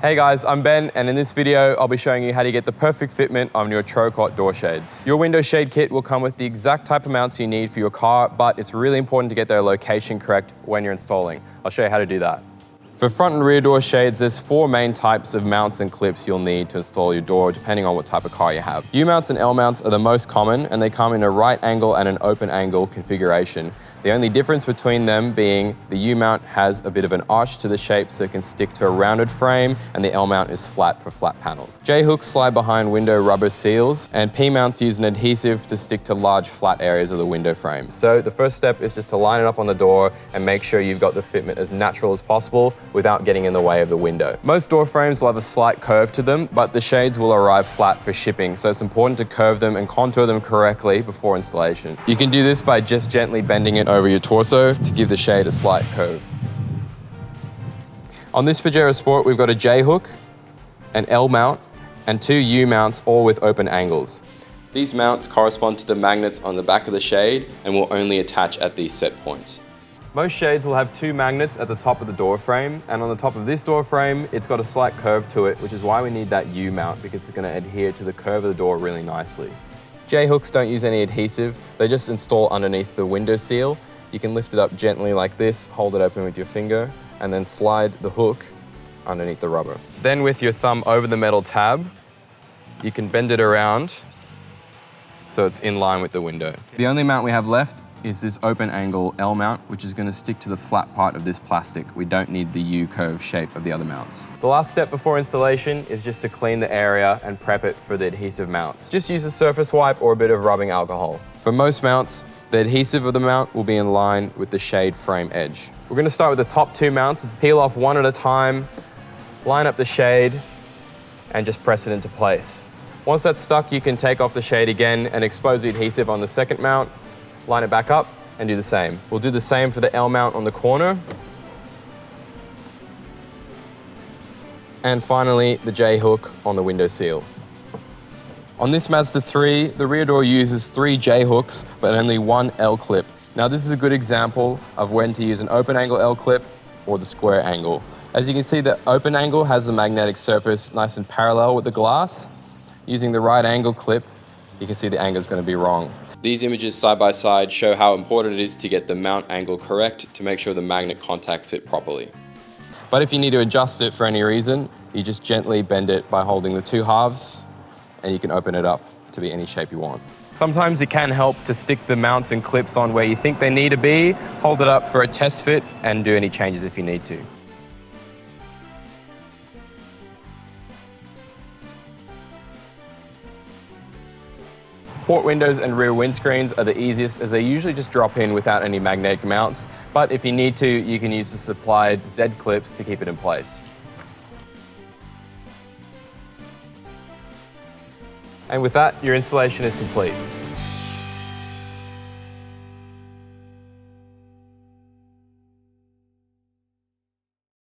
Hey guys, I'm Ben, and in this video, I'll be showing you how to get the perfect fitment on your Trokot door shades. Your window shade kit will come with the exact type of mounts you need for your car, but it's really important to get their location correct when you're installing. I'll show you how to do that. For front and rear door shades, there's 4 main types of mounts and clips you'll need to install your door, depending on what type of car you have. U-mounts and L-mounts are the most common, and they come in a right angle and an open angle configuration. The only difference between them being the U-mount has a bit of an arch to the shape so it can stick to a rounded frame, and the L-mount is flat for flat panels. J-hooks slide behind window rubber seals, and P-mounts use an adhesive to stick to large flat areas of the window frame. So the first step is just to line it up on the door and make sure you've got the fitment as natural as possible without getting in the way of the window. Most door frames will have a slight curve to them, but the shades will arrive flat for shipping, so it's important to curve them and contour them correctly before installation. You can do this by just gently bending it over your torso to give the shade a slight curve. On this Pajero Sport, we've got a J-hook, an L-mount, and 2 U-mounts, all with open angles. These mounts correspond to the magnets on the back of the shade and will only attach at these set points. Most shades will have 2 magnets at the top of the door frame, and on the top of this door frame, it's got a slight curve to it, which is why we need that U-mount, because it's going to adhere to the curve of the door really nicely. J-hooks don't use any adhesive, they just install underneath the window seal. You can lift it up gently like this, hold it open with your finger, and then slide the hook underneath the rubber. Then with your thumb over the metal tab, you can bend it around so it's in line with the window. The only mount we have left is this open angle L mount, which is going to stick to the flat part of this plastic. We don't need the U curve shape of the other mounts. The last step before installation is just to clean the area and prep it for the adhesive mounts. Just use a surface wipe or a bit of rubbing alcohol. For most mounts, the adhesive of the mount will be in line with the shade frame edge. We're going to start with the top 2 mounts. Let's peel off one at a time, line up the shade, and just press it into place. Once that's stuck, you can take off the shade again and expose the adhesive on the second mount, line it back up, and do the same. We'll do the same for the L mount on the corner. And finally, the J-hook on the window seal. On this Mazda 3, the rear door uses 3 J-hooks, but only 1 L-clip. Now this is a good example of when to use an open angle L-clip or the square angle. As you can see, the open angle has a magnetic surface nice and parallel with the glass. Using the right angle clip, you can see the angle is going to be wrong. These images side by side show how important it is to get the mount angle correct to make sure the magnet contacts it properly. But if you need to adjust it for any reason, you just gently bend it by holding the 2 halves, and you can open it up to be any shape you want. Sometimes it can help to stick the mounts and clips on where you think they need to be, hold it up for a test fit, and do any changes if you need to. Port windows and rear windscreens are the easiest, as they usually just drop in without any magnetic mounts, but if you need to, you can use the supplied Z-clips to keep it in place. And with that, your installation is complete.